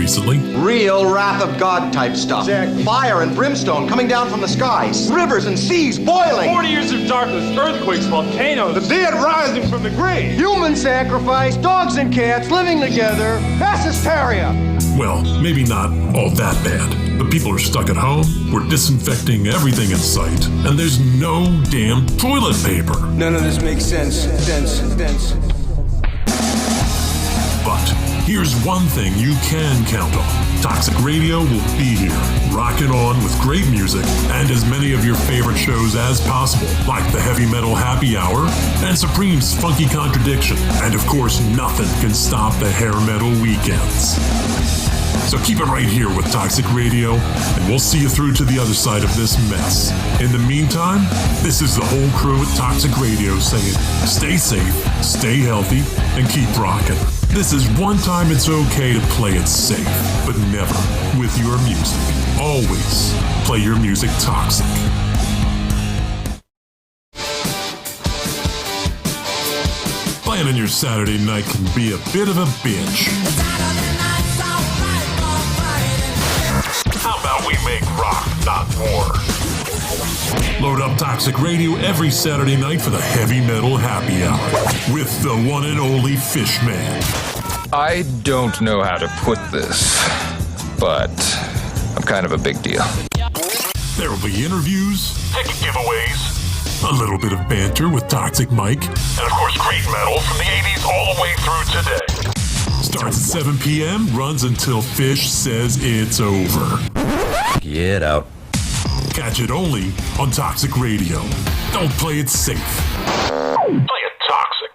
recently. Real wrath of God type stuff. Exactly. Fire and brimstone coming down from the skies. Rivers and seas boiling. 40 years of darkness, earthquakes, volcanoes. The dead rising from the grave. Human sacrifice, dogs and cats living together. Mass hysteria. Well, maybe not all that bad, but people are stuck at home, we're disinfecting everything in sight, and there's no damn toilet paper. None of this makes sense. But here's one thing you can count on. Toxic Radio will be here, rocking on with great music and as many of your favorite shows as possible, like the Heavy Metal Happy Hour and Supreme's Funky Contradiction. And of course, nothing can stop the hair metal weekends. So keep it right here with Toxic Radio, and we'll see you through to the other side of this mess. In the meantime, this is the whole crew at Toxic Radio saying, stay safe, stay healthy, and keep rocking. This is one time it's okay to play it safe, but never with your music. Always play your music toxic. Planning your Saturday night can be a bit of a bitch. How about we make rock, not war? Load up Toxic Radio every Saturday night for the Heavy Metal Happy Hour with the one and only Fishman. I don't know how to put this, but I'm kind of a big deal. There will be interviews, ticket giveaways, a little bit of banter with Toxic Mike, and of course great metal from the 80s all the way through today. Starts at 7 p.m., runs until Fish says it's over. Get out. Catch it only on Toxic Radio. Don't play it safe. Play it toxic.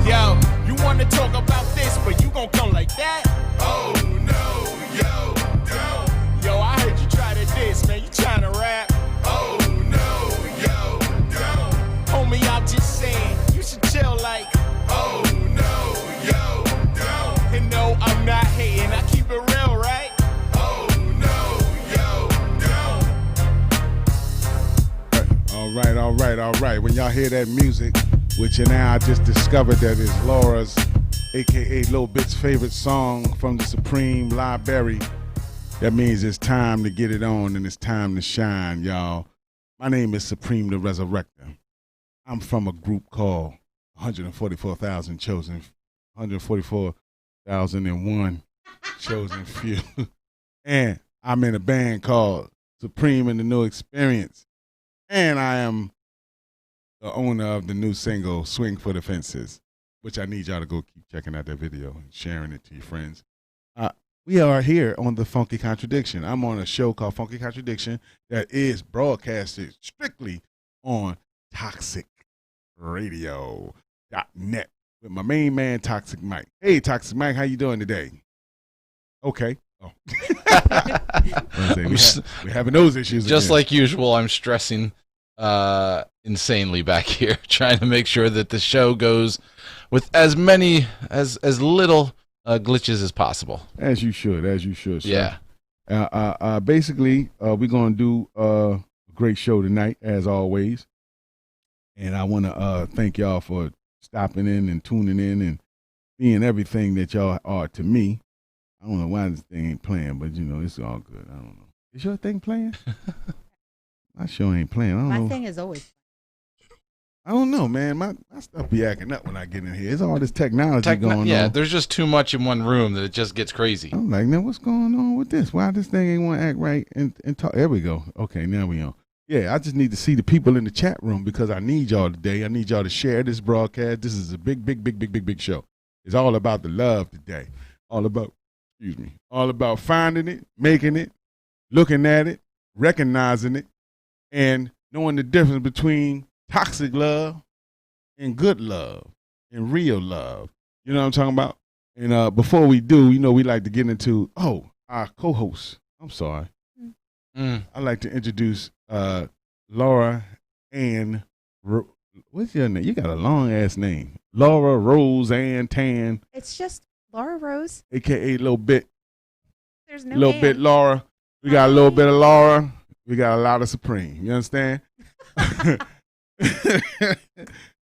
Yo, you want to talk about this, but you gon' come like that? Oh no, yo, don't. Yo, I heard you try to diss, man. You tryna rap? Oh no, yo, don't. Homie, I'm just saying, you should chill like. Oh no, yo, don't. And no, I'm not hating. I keep it real, right? Oh no, yo, don't. All right. When y'all hear that music, which now I just discovered that is Laura's, a.k.a. Lil Bit's favorite song from the Supreme library, that means it's time to get it on and it's time to shine, y'all. My name is Supreem the Rezarekta. I'm from a group called 144,000 Chosen, 144,001 Chosen Few. And I'm in a band called Supreme and the New Experience. And I am the owner of the new single, Swing for the Fences, which I need y'all to go keep checking out that video and sharing it to your friends. We are here on the Funky Contradiction. I'm on a show called Funky Contradiction that is broadcasted strictly on ToxicRadio.net with my main man, Toxic Mike. Hey, Toxic Mike, how you doing today? Okay. Oh. We're having those issues just again. like usual. I'm stressing insanely back here, trying to make sure that the show goes with as little glitches as possible. As you should, sir. Yeah. Basically, we're going to do a great show tonight, as always. And I want to thank y'all for stopping in and tuning in and being everything that y'all are to me. I don't know why this thing ain't playing, but, it's all good. I don't know. Is your thing playing? My show ain't playing. I don't know. My thing is always. I don't know, man. My stuff be acting up when I get in here. It's all this technology going on. Yeah, there's just too much in one room that it just gets crazy. I'm like, now what's going on with this? Why this thing ain't want to act right and talk? There we go. Okay, now we on. Yeah, I just need to see the people in the chat room because I need y'all today. I need y'all to share this broadcast. This is a big show. It's all about the love today. All about finding it, making it, looking at it, recognizing it, and knowing the difference between toxic love and good love and real love. You know what I'm talking about? And before we do, we like to get into, our co-host. I'm sorry. I'd like to introduce Laura Ann. What's your name? You got a long-ass name. Laura Rose Tann. It's just Laura Rose. A.K.A. Lil Bit. There's no little hand. bit Laura. We got a little bit of Laura. We got a lot of Supreme. You understand?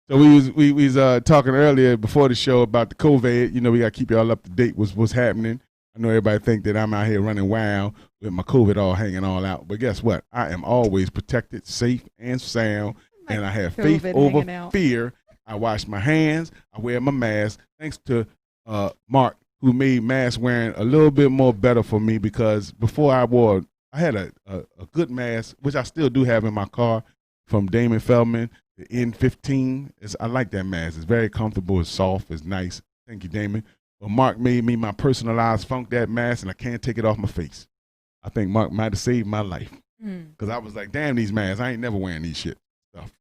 So we was talking earlier before the show about the COVID. You know, we got to keep y'all up to date with what's happening. I know everybody think that I'm out here running wild with my COVID all hanging all out. But guess what? I am always protected, safe, and sound. And I have faith over fear. I wash my hands. I wear my mask. Thanks to Mark, who made mask wearing a little bit more better for me, because before I had a good mask, which I still do have in my car, from Damon Feldman, the N15. I like that mask. It's very comfortable. It's soft. It's nice. Thank you, Damon. But Mark made me my personalized Funk That mask, and I can't take it off my face. I think Mark might have saved my life, because I was like, damn, these masks. I ain't never wearing these shit. Stuff.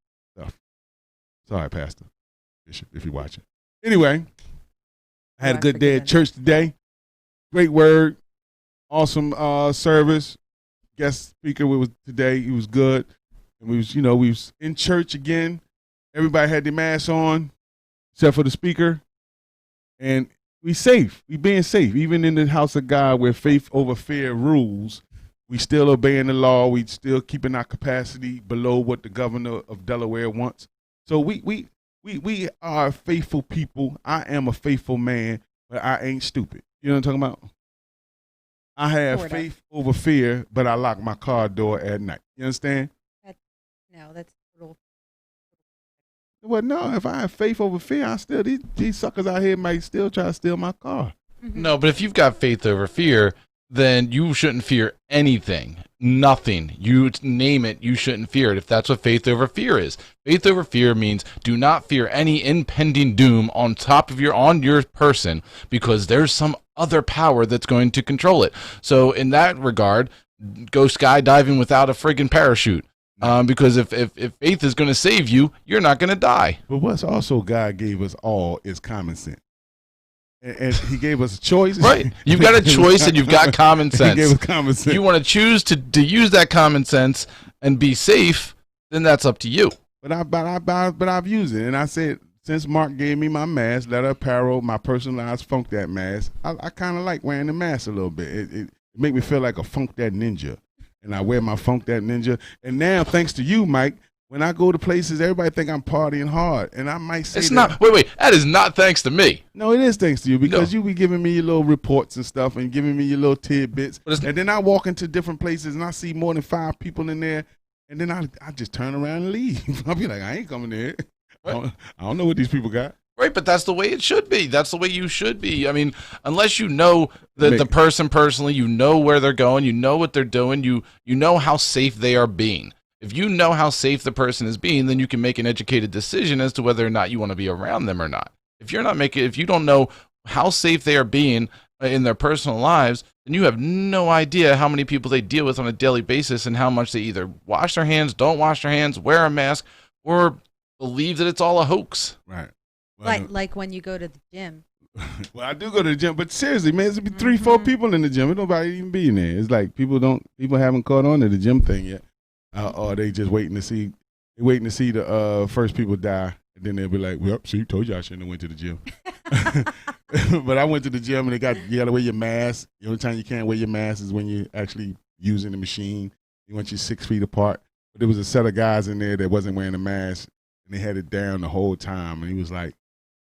Sorry, Pastor, Bishop, if you're watching. Anyway, I had a good day at church today. Great word. Awesome service. Guest speaker was today. He was good. And we was in church again. Everybody had their masks on, except for the speaker. And we safe. We being safe. Even in the house of God, where faith over fear rules, we still obeying the law. We still keeping our capacity below what the governor of Delaware wants. So we are faithful people. I am a faithful man, but I ain't stupid. You know what I'm talking about? I have faith over fear, but I lock my car door at night. You understand? No, that's total. Well, no, if I have faith over fear, I still, these suckers out here might still try to steal my car. No, but if you've got faith over fear, then you shouldn't fear anything. Nothing. You name it, you shouldn't fear it, if that's what faith over fear is. Faith over fear means do not fear any impending doom on your person, because there's some other power that's going to control it. So in that regard, go skydiving without a friggin' parachute. Because if faith is going to save you, you're not going to die. But what's also God gave us all is common sense. And he gave us a choice. Right. You've got a choice and you've got common sense. He gave us common sense. You want to choose to use that common sense and be safe, then that's up to you. But I've used it. And I said, since Mark gave me my mask, leather apparel, my personalized Funk That mask, I kind of like wearing the mask a little bit. It make me feel like a Funk That ninja. And I wear my Funk That ninja. And now, thanks to you, Mike, when I go to places, everybody think I'm partying hard. And I might say wait, that is not thanks to me. No, it is thanks to you, because you be giving me your little reports and stuff and giving me your little tidbits. And then I walk into different places and I see more than 5 people in there. And then I just turn around and leave. I'll be like, I ain't coming there. I don't know what these people got. Right, but that's the way it should be. That's the way you should be. I mean, unless you know the person personally, you know where they're going, you know what they're doing, you know how safe they are being. If you know how safe the person is being, then you can make an educated decision as to whether or not you want to be around them or not. If you don't know how safe they are being in their personal lives, then you have no idea how many people they deal with on a daily basis and how much they either wash their hands, don't wash their hands, wear a mask, or believe that it's all a hoax. Right. Like when you go to the gym. Well, I do go to the gym, but seriously, man, there's be 3-4 people in the gym. There's nobody even be in there. It's like people haven't caught on to the gym thing yet, or they just waiting to see the first people die, and then they'll be like, "Well, see, told you I shouldn't have went to the gym." But I went to the gym, and you got to wear your mask. The only time you can't wear your mask is when you're actually using the machine. You want you 6 feet apart. But there was a set of guys in there that wasn't wearing a mask, and they had it down the whole time, and he was like.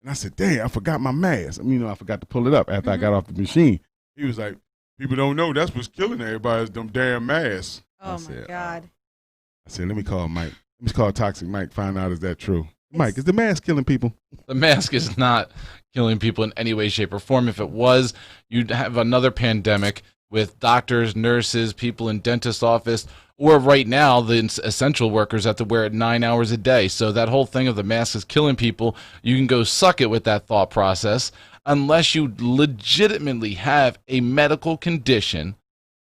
And I said, damn, I forgot my mask. I forgot to pull it up after I got off the machine. He was like, people don't know that's what's killing everybody is them damn masks. Oh, my God. I said, let me call Mike. Let me call Toxic Mike, find out is that true. Mike, is the mask killing people? The mask is not killing people in any way, shape, or form. If it was, you'd have another pandemic with doctors, nurses, people in dentist's office, or right now, the essential workers have to wear it 9 hours a day. So that whole thing of the mask is killing people, you can go suck it with that thought process unless you legitimately have a medical condition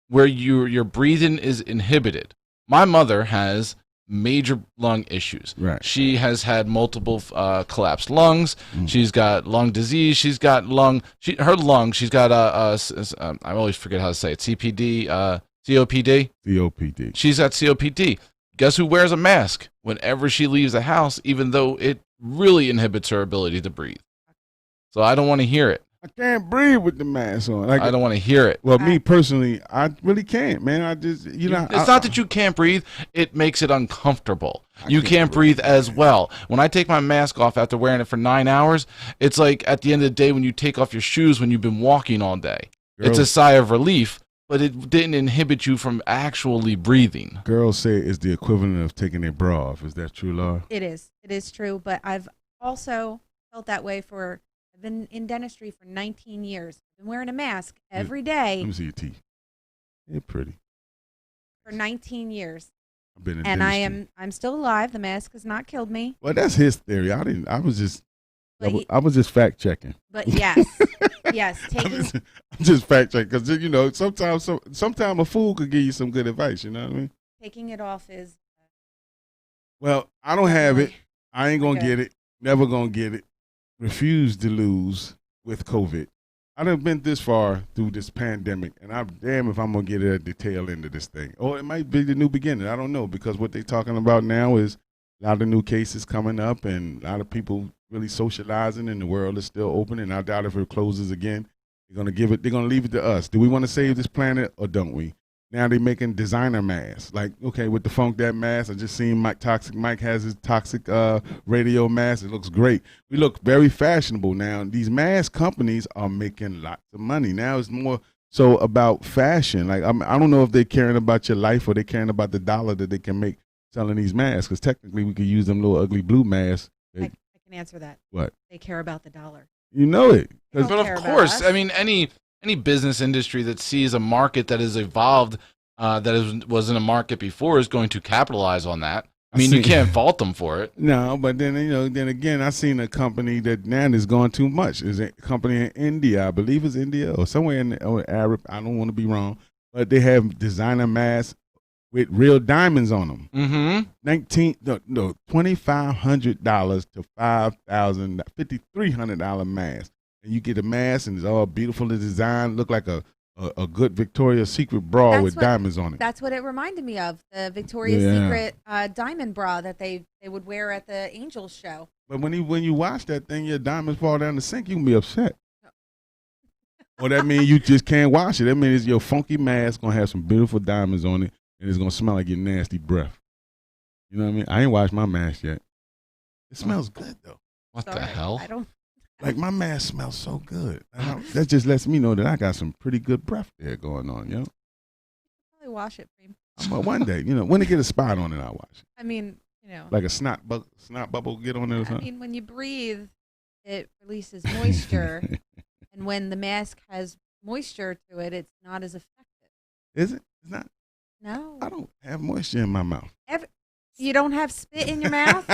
where your breathing is inhibited. My mother has major lung issues. Right. She has had multiple collapsed lungs. She's got lung disease. She's got her lungs. She's got I always forget how to say it. COPD. COPD. She's got COPD. Guess who wears a mask whenever she leaves the house, even though it really inhibits her ability to breathe? So I don't want to hear it. I can't breathe with the mask on. Like, I don't want to hear it. Well, me personally, I really can't, man. I just, It's not that you can't breathe. It makes it uncomfortable. You can't breathe as well. When I take my mask off after wearing it for 9 hours, it's like at the end of the day when you take off your shoes when you've been walking all day. It's a sigh of relief, but it didn't inhibit you from actually breathing. Girls say it's the equivalent of taking their bra off. Is that true, Laura? It is. It is true. But I've also felt that way I've been in dentistry for 19 years. I've been wearing a mask every day. Let me see your teeth. They're pretty. For 19 years. I've been in and dentistry. I'm still alive. The mask has not killed me. Well, that's his theory. I was just fact checking. But yes, yes, I'm just fact checking because sometimes a fool could give you some good advice. You know what I mean? Taking it off is. Well, I don't have it. I ain't gonna Okay. get it. Never gonna get it. Refuse to lose with COVID. I done been this far through this pandemic, and I'm damn if I'm gonna get it at the tail end of this thing. Or it might be the new beginning. I don't know, because what they're talking about now is a lot of new cases coming up, and a lot of people really socializing, and the world is still open. And I doubt if it closes again, they're gonna leave it to us. Do we want to save this planet or don't we? Now they're making designer masks. Like, okay, with the Funk That mask, I just seen Toxic Mike has his Toxic radio mask. It looks great. We look very fashionable now. These mask companies are making lots of money. Now it's more so about fashion. Like, I don't know if they're caring about your life or they're caring about the dollar that they can make selling these masks, because technically we could use them little ugly blue masks. I can answer that. What? They care about the dollar. You know it. But of course, I mean, any business industry that sees a market that has evolved, was in a market before, is going to capitalize on that. I mean, you can't fault them for it. No, but then then again, I seen a company that now is going too much. Is a company in India, I believe it's India or somewhere in Arab. I don't want to be wrong, but they have designer masks with real diamonds on them. Mm-hmm. $2,500 to $5,300 mask. And you get a mask, and it's all beautifully designed, look like a good Victoria's Secret bra with diamonds on it. That's what it reminded me of, the Victoria's Secret diamond bra that they would wear at the Angels show. But when you wash that thing, your diamonds fall down the sink, you can be upset. Or that means you just can't wash it. That means your funky mask going to have some beautiful diamonds on it, and it's going to smell like your nasty breath. You know what I mean? I ain't washed my mask yet. It smells good, though. What the hell? I don't. Like, my mask smells so good. That just lets me know that I got some pretty good breath there going on, you know? Probably wash it, Preem. One day, when it get a spot on it, I'll wash it. I mean, Like a snot bubble get on it or I something? mean, when you breathe, it releases moisture. And when the mask has moisture to it, it's not as effective. Is it? It's not? No. I don't have moisture in my mouth. You don't have spit in your mouth?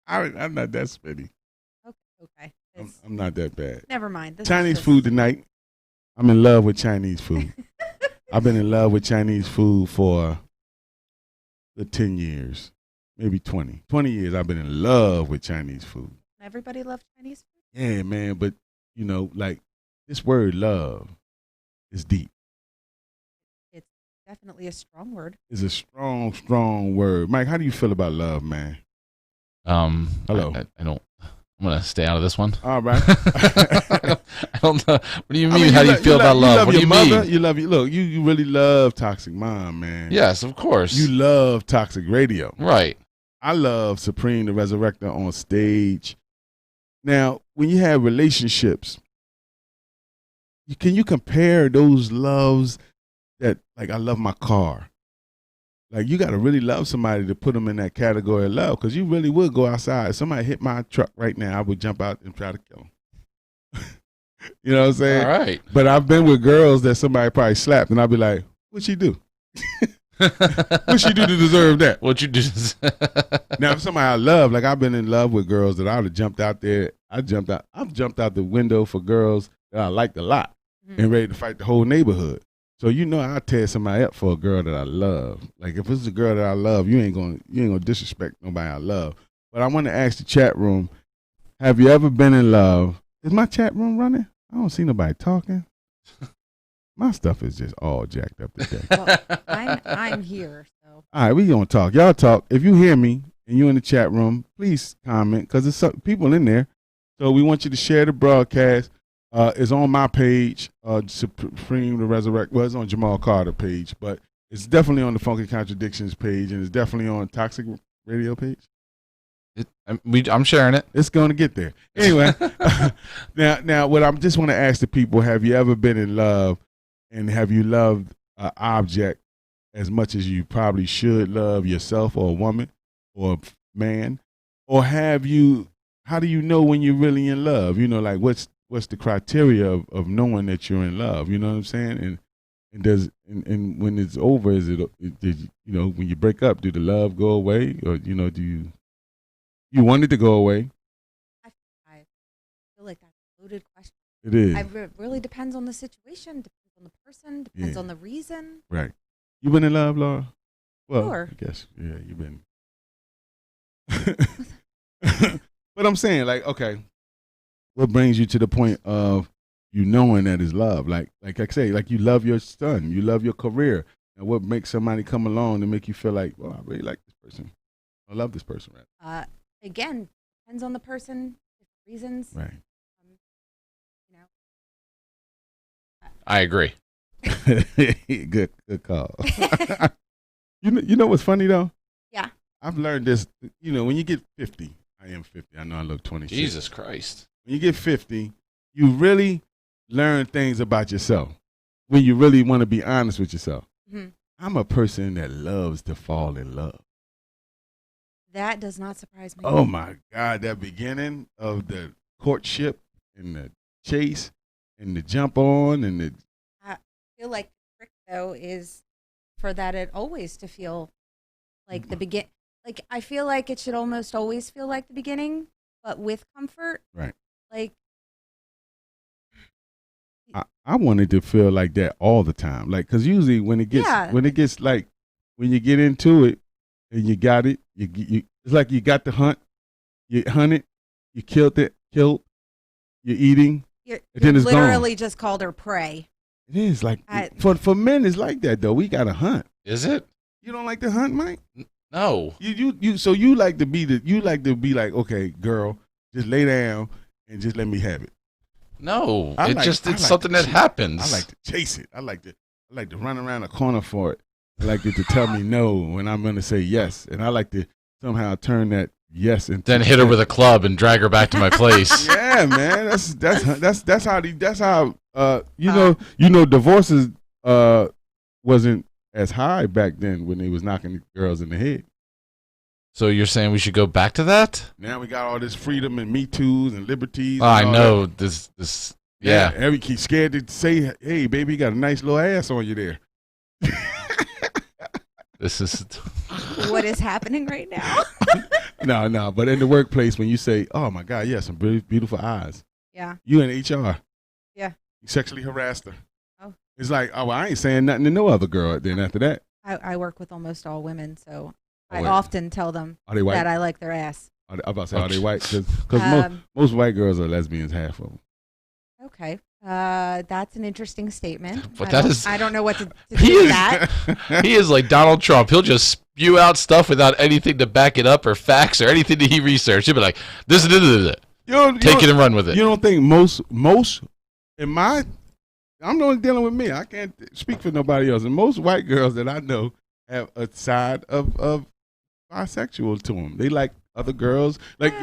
I'm not that spitty. Okay. I'm not that bad. Never mind. Chinese food tonight. I'm in love with Chinese food. I've been in love with Chinese food for 10 years, maybe 20. 20 years I've been in love with Chinese food. Everybody loves Chinese food? Yeah, man, but, like this word love is deep. It's definitely a strong word. It's a strong, strong word. Mike, how do you feel about love, man? Hello. I don't. I'm gonna stay out of this one. All right. I don't know. What do you mean? How do you feel about love? What do you mean? You love you. Look, you really love Toxic Mom, man. Yes, of course. You love Toxic Radio, right? I love Supreem, the Rezarekta on stage. Now, when you have relationships, can you compare those loves that, like, I love my car? Like, you got to really love somebody to put them in that category of love, because you really would go outside. If somebody hit my truck right now, I would jump out and try to kill them. You know what I'm saying? All right. But I've been with girls that somebody probably slapped, and I'll be like, what'd she do? What'd she do to deserve that? What you do? Now, if somebody I love, like, I've been in love with girls that I would have jumped out there. I've jumped out the window for girls that I liked a lot and ready to fight the whole neighborhood. So I'll tear somebody up for a girl that I love. Like, if it's a girl that I love, you ain't gonna disrespect nobody I love. But I want to ask the chat room: have you ever been in love? Is my chat room running? I don't see nobody talking. My stuff is just all jacked up today. Well, I'm here, so. All right, we gonna talk. Y'all talk. If you hear me and you in the chat room, please comment, because there's some people in there. So we want you to share the broadcast. It's on my page, Supreem the Rezarekta. Well, it's on Jamal Carter page, but it's definitely on the Funky Contradictions page, and it's definitely on Toxic Radio page. I'm sharing it. It's going to get there. Anyway, now, what I just want to ask the people: have you ever been in love, and have you loved an object as much as you probably should love yourself, or a woman, or a man, or have you? How do you know when you're really in love? You know, like what's the criteria of knowing that you're in love? You know what I'm saying? And when it's over, is it did you know when you break up, do the love go away, or do you want it to go away? I feel like that's a loaded question. It is. It really depends on the situation, depends on the person, depends on the reason. Right. You been in love, Laura? Well, Sure. I guess you've been. But I'm saying, like, okay, what brings you to the point of you knowing that is love? Like I say, like you love your son, you love your career, and what makes somebody come along and make you feel like, well, I really like this person, I love this person, right? Again, depends on the person, reasons. Right. I agree. Good call. You know what's funny though? Yeah. I've learned this. When you get 50, I am 50. I know I look 26. Jesus Christ. When you get 50, you really learn things about yourself. When you really want to be honest with yourself. Mm-hmm. I'm a person that loves to fall in love. That does not surprise me. Oh my God, that beginning of the courtship and the chase and the jump on and the. I feel like the trick though is for that it always to feel like the begin. Like I feel like it should almost always feel like the beginning, but with comfort. Right. Like. I wanted to feel like that all the time, like because usually when it gets like when you get into it and you got it, you it's like you got the hunt, you hunted, you killed, you're eating, You're then it's literally gone. just called her prey. It is like for men, it's like that though. We got to hunt. Is it? You don't like to hunt, Mike? No. So you like to be like, okay, girl, just lay down and just let me have it. No, it's something that happens. I like to chase it. I like to run around the corner for it. I like it to tell me no when I'm going to say yes, and I like to somehow turn that yes into then hit her with a club and drag her back to my place. Yeah, man, that's how divorces wasn't as high back then when they was knocking girls in the head. So you're saying we should go back to that? Now we got all this freedom and Me Too's and liberties. Oh, I know this. Yeah. Every kid scared to say, "Hey, baby, you got a nice little ass on you there." This is what is happening right now. No. But in the workplace, when you say, "Oh my God, yeah, some beautiful eyes," yeah, you in HR, yeah, you sexually harassed her. Oh, it's like, oh, well, I ain't saying nothing to no other girl. Then after that, I work with almost all women, so. I often tell them that I like their ass. I'm about to say, are they white? Because most white girls are lesbians, half of them. Okay. That's an interesting statement. But I don't know what to do with that. He is like Donald Trump. He'll just spew out stuff without anything to back it up or facts or anything that he researched. He'll be like, this. Take it and run with it. You don't think most I'm only dealing with me. I can't speak for nobody else. And most white girls that I know have a side of bisexual to them. They like other girls. Like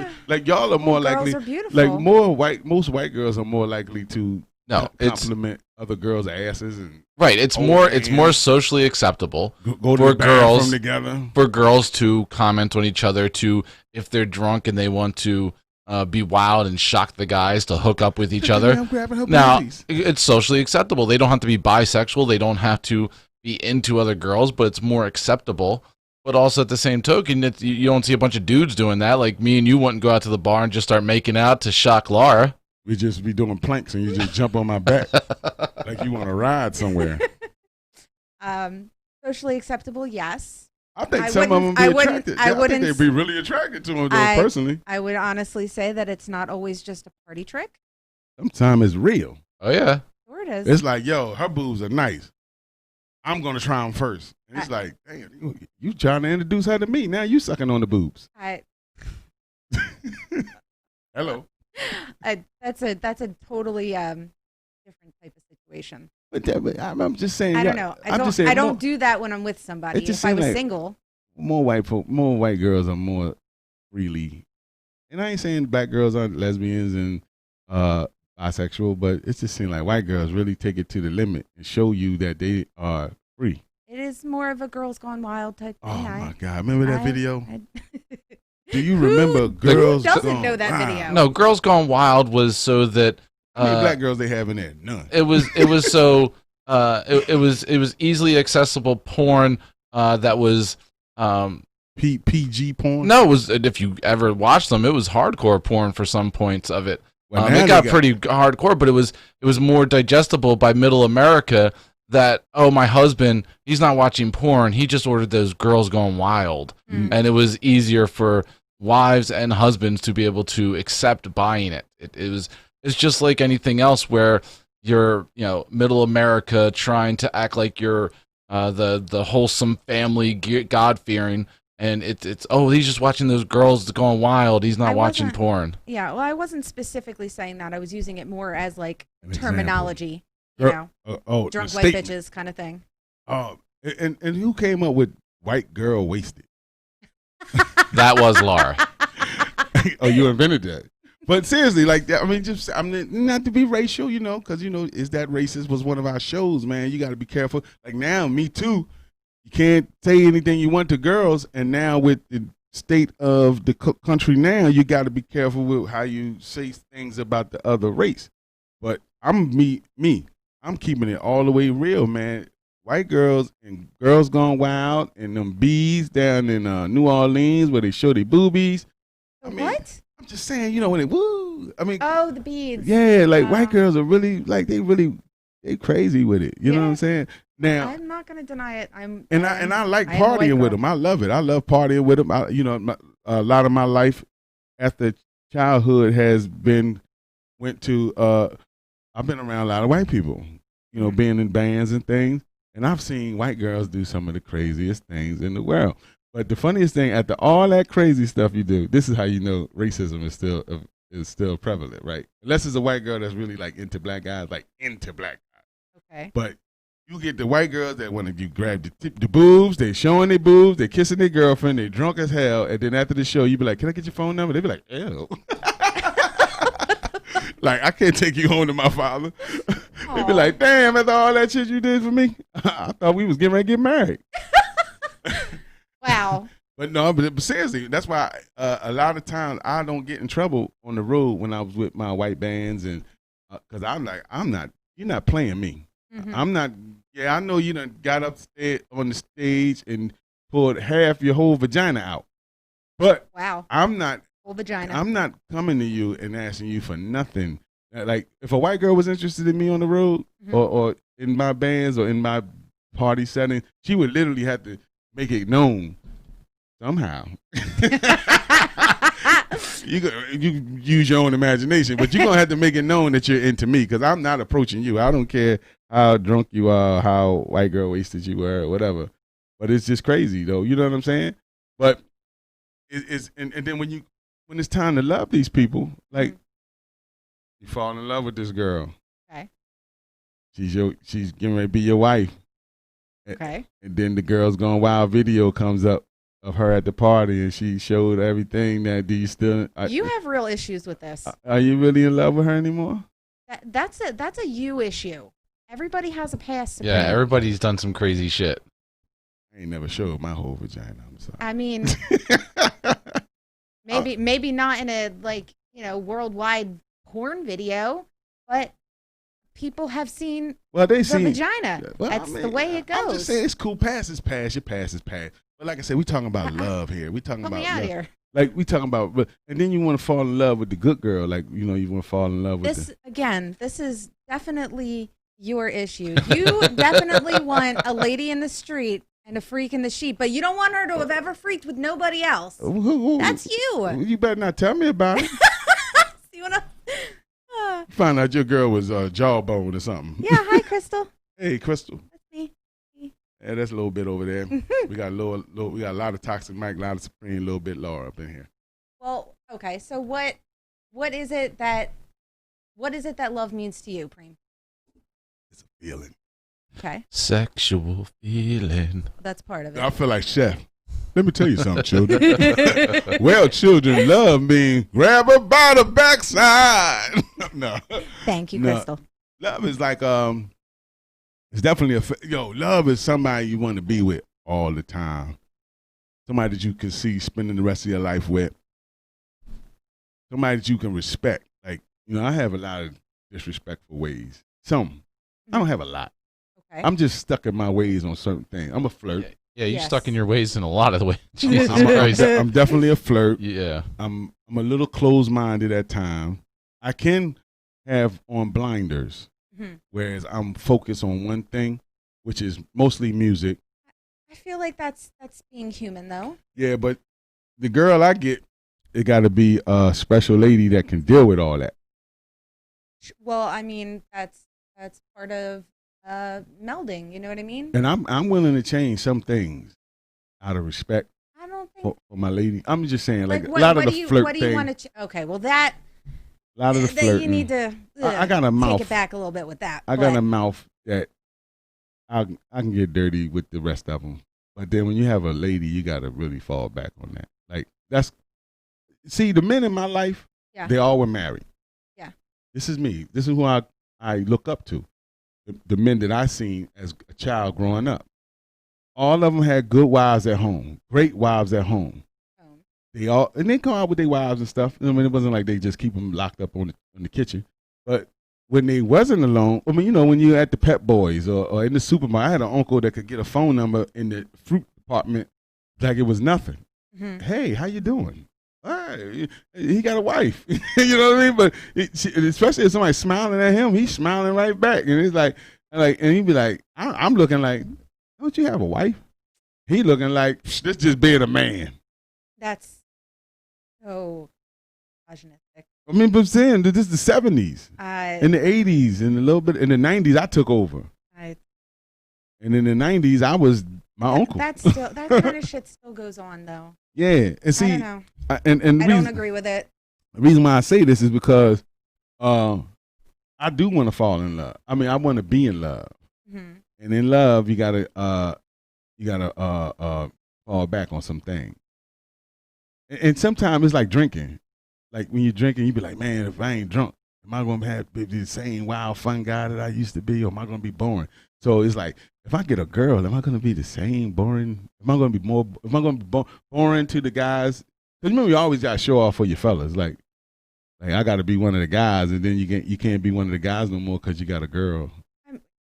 y'all are more likely. Are beautiful. Like most white girls are more likely to compliment other girls' asses and right. It's more socially acceptable go to for the bathroom girls together. For girls to comment on each other, to if they're drunk and they want to be wild and shock the guys to hook up with each other. Now it's socially acceptable. They don't have to be bisexual. They don't have to be into other girls, but it's more acceptable. But also at the same token, you don't see a bunch of dudes doing that. Like me and you wouldn't go out to the bar and just start making out to shock Laura. We just be doing planks and you just jump on my back like you want to ride somewhere. Socially acceptable, yes. I think some of them be attracted. I think they'd be really attracted to them, personally. I would honestly say that it's not always just a party trick. Sometimes it's real. Oh, yeah. Sure it is. It's like, yo, her boobs are nice. I'm going to try them first. And it's like, damn, you trying to introduce her to me. Now you sucking on the boobs. Hello. That's a totally different type of situation. But I'm just saying. I don't know. I don't do that when I'm with somebody. If I was single, more white girls are more freely, and I ain't saying black girls aren't lesbians and bisexual, but it just seems like white girls really take it to the limit and show you that they are free. it is more of a girls gone wild type thing. Oh my God! Remember that video? I Do you remember Girls? Who doesn't Gone know that Wild? video? No, Girls Gone Wild was so that How many black girls they have in there? None. it was so it was easily accessible porn that was PG porn. no, it was, if you ever watched them, it was hardcore porn for some points of it. Well, now It got they pretty hardcore, but it was more digestible by middle America. That, oh, my husband, he's not watching porn, he just ordered those Girls Gone Wild, and it was easier for wives and husbands to be able to accept buying it. It's just like anything else where you're, middle America trying to act like you're the wholesome family, God fearing, and it's he's just watching those Girls Gone Wild, he's not watching porn. Yeah, well, I wasn't specifically saying that. I was using it more as like An terminology, example. drunk the white statement. bitches kind of thing. And who came up with white girl wasted? That was Laura. Oh, you invented that. But seriously, like that. I mean, not to be racial, because Is That Racist was one of our shows, man. You got to be careful. Like now, Me Too, you can't say anything you want to girls, and now with the state of the country now, you got to be careful with how you say things about the other race. But I'm me. I'm keeping it all the way real, man. White girls and Girls Gone Wild and them bees down in New Orleans where they show their boobies. What? I'm just saying, when it woo. I mean, Oh, the beads. yeah, like white girls are really like they crazy with it. You know what I'm saying? Now, I'm not going to deny it. I like I am a white partying with girl. them. I love it. I love partying with them. A lot of my life after childhood went to. I've been around a lot of white people. Being in bands and things, and I've seen white girls do some of the craziest things in the world. But the funniest thing, after all that crazy stuff you do, this is how you know racism is still prevalent, right? Unless it's a white girl that's really like into black guys, Okay. But you get the white girls that when you grab the boobs, they showing their boobs, they kissing their girlfriend, they drunk as hell, and then after the show, you be like, "Can I get your phone number?" They be like, "Ew." Like, I can't take you home to my father. They be like, "Damn, after all that shit you did for me, I thought we was getting ready to get married." Wow. But no, but seriously, that's why a lot of times I don't get in trouble on the road when I was with my white bands, and because you're not playing me. Mm-hmm. I'm not. Yeah, I know you done got upstairs on the stage and pulled half your whole vagina out, but Wow. I'm not. Full vagina. I'm not coming to you and asking you for nothing. Like, if a white girl was interested in me on the road or in my bands or in my party setting, she would literally have to make it known somehow. You use your own imagination, but you're going to have to make it known that you're into me, because I'm not approaching you. I don't care how drunk you are, how white girl wasted you were, or whatever. But it's just crazy, though. You know what I'm saying? But and then when it's time to love these people, like, you fall in love with this girl. Okay. She's getting ready to be your wife. Okay. And then the Girls Gone Wild video comes up of her at the party, and she showed everything. That do you still? You have real issues with this. Are you really in love with her anymore? That's a you issue. Everybody has a past. Yeah, everybody's done some crazy shit. I ain't never showed my whole vagina. I'm sorry. I mean, maybe not in a worldwide porn video, but people have seen the vagina. That's the way it goes. I'm just saying, it's cool. Past is past. Your past is past. But like I said, we talking about love here. We talking Put about me out love. here. Like, we talking about, and then you want to fall in love with the good girl. Like, you want to fall in love with This again. This is definitely your issue. You definitely want a lady in the street and a freak in the sheet, but you don't want her to have ever freaked with nobody else. That's you. You better not tell me about it. You wanna? Find out your girl was jawbone or something. Yeah. Hi, Crystal. Hey, Crystal. That's me. Yeah, that's a little bit over there. We got a lot of Toxic Mike, a lot of Supreme, a little bit Laura up in here. Well, okay. So what what is it that love means to you, Preem? It's a feeling. Okay. Sexual feeling. That's part of it. I feel like Chef. Let me tell you something, children. Well, children, love means grab her by the backside. No. Thank you, No. Crystal. Love is like it's definitely love is somebody you want to be with all the time. Somebody that you can see spending the rest of your life with. Somebody that you can respect. Like, I have a lot of disrespectful ways. Some. I don't have a lot. Okay. I'm just stuck in my ways on certain things. I'm a flirt. Yeah, you're Yes. stuck in your ways in a lot of the ways. Jesus Christ. I'm definitely a flirt. Yeah. I'm a little closed-minded at times. I can have on blinders, whereas I'm focused on one thing, which is mostly music. I feel like that's being human, though. Yeah, but the girl I get, it got to be a special lady that can deal with all that. Well, I mean, that's part of melding. You know what I mean? And I'm willing to change some things out of respect I don't think. for my lady. I'm just saying, like what, a lot what of do the you, flirt What do you thing. want to? Okay, well that. A lot of the that flirting. you need to. I got a mouth. Take it back a little bit with that. I got a mouth that I can get dirty with the rest of them. But then when you have a lady, you got to really fall back on that. Like see, the men in my life, Yeah. they all were married. Yeah. This is me. This is who I look up to. The men that I seen as a child growing up. All of them had good wives at home, great wives at home. And they come out with their wives and stuff. I mean, it wasn't like they just keep them locked up in the kitchen. But when they wasn't alone, I mean, when you're at the Pep Boys or in the supermarket, I had an uncle that could get a phone number in the fruit department like it was nothing. Mm-hmm. Hey, how you doing? All right. He got a wife. You know what I mean? But especially if somebody's smiling at him, he's smiling right back. And it's like, and he'd be like, I'm looking like, don't you have a wife? He looking like, this just being a man. That's so misogynistic. I mean, but I'm saying that this is the 70s. In the 80s and a little bit in the 90s, I took over. And in the 90s, I was my uncle. That kind of shit still goes on, though. Yeah. And see, I don't know. And I don't agree with it. The reason why I say this is because I do want to fall in love. I mean, I want to be in love. Mm-hmm. And in love, you gotta fall back on some things. And sometimes it's like drinking. Like when you're drinking, you be like, man, if I ain't drunk, am I gonna be the same wild fun guy that I used to be, or am I gonna be boring? So it's like, if I get a girl, am I gonna be the same boring? Am I gonna be boring to the guys? Because remember, you always gotta show off for your fellas. Like I gotta be one of the guys, and then you can't be one of the guys no more because you got a girl.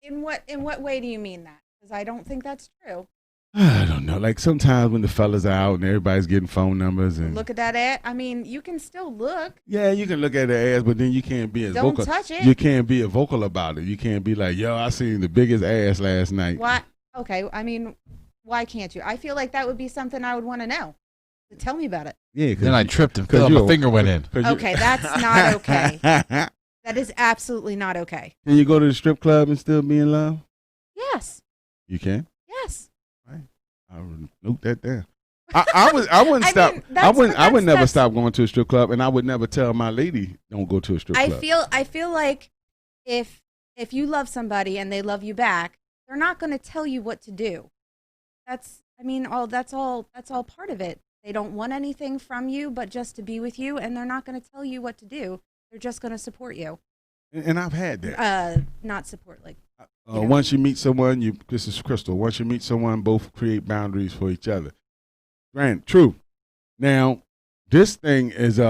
In what way do you mean that? Because I don't think that's true. I don't know. Like sometimes when the fellas are out and everybody's getting phone numbers and Look at that ass. I mean, you can still look. yeah, you can look at the ass, but then you can't be as Don't vocal. touch it. You can't be a vocal about it. You can't be like, yo, I seen the biggest ass last night. Why? Okay, I mean, why can't you? I feel like that would be something I would want to know. Tell me about it. Yeah. Then I tripped and fell. My finger went in. Okay, that's not okay. That is absolutely not okay. Can you go to the strip club and still be in love? Yes. You can. Yes. I would note that down. I wouldn't stop. I would never stop going to a strip club, and I would never tell my lady don't go to a strip club. I feel like if you love somebody and they love you back, they're not going to tell you what to do. That's all part of it. They don't want anything from you but just to be with you, and they're not going to tell you what to do. They're just going to support you. And I've had that. Not support, like. Once you meet someone, this is Crystal. Once you meet someone, both create boundaries for each other. True. Now, this thing is it's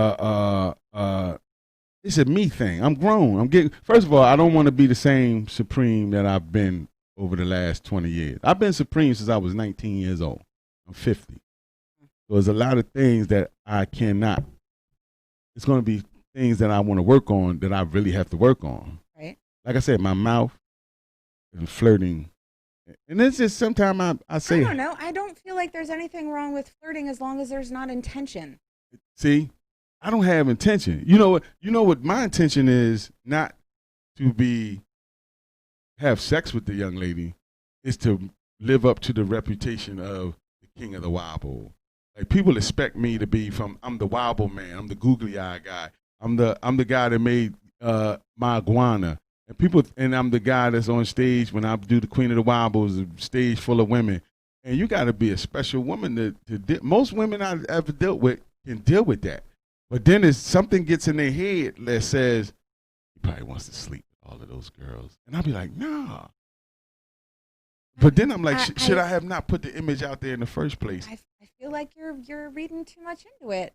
a me thing. I'm grown. First of all, I don't want to be the same Supreme that I've been over the last 20 years. I've been Supreme since I was 19 years old. I'm 50. So there's a lot of things that I cannot. It's going to be things that I want to work on that I really have to work on. Right. Like I said, my mouth and flirting. And it's just sometimes I say. I don't know. I don't feel like there's anything wrong with flirting as long as there's not intention. See, I don't have intention. You know what my intention is, not to have sex with the young lady, is to live up to the reputation of the king of the wild bowl. Like people expect me to be I'm the wild bowl man, I'm the googly eye guy. I'm the guy that made my iguana. And I'm the guy that's on stage when I do the Queen of the Wobbles, a stage full of women. And you got to be a special woman most women I've ever dealt with can deal with that. But then if something gets in their head that says, he probably wants to sleep with all of those girls. And I'll be like, nah. But then I'm like, should I have not put the image out there in the first place? I feel like you're reading too much into it.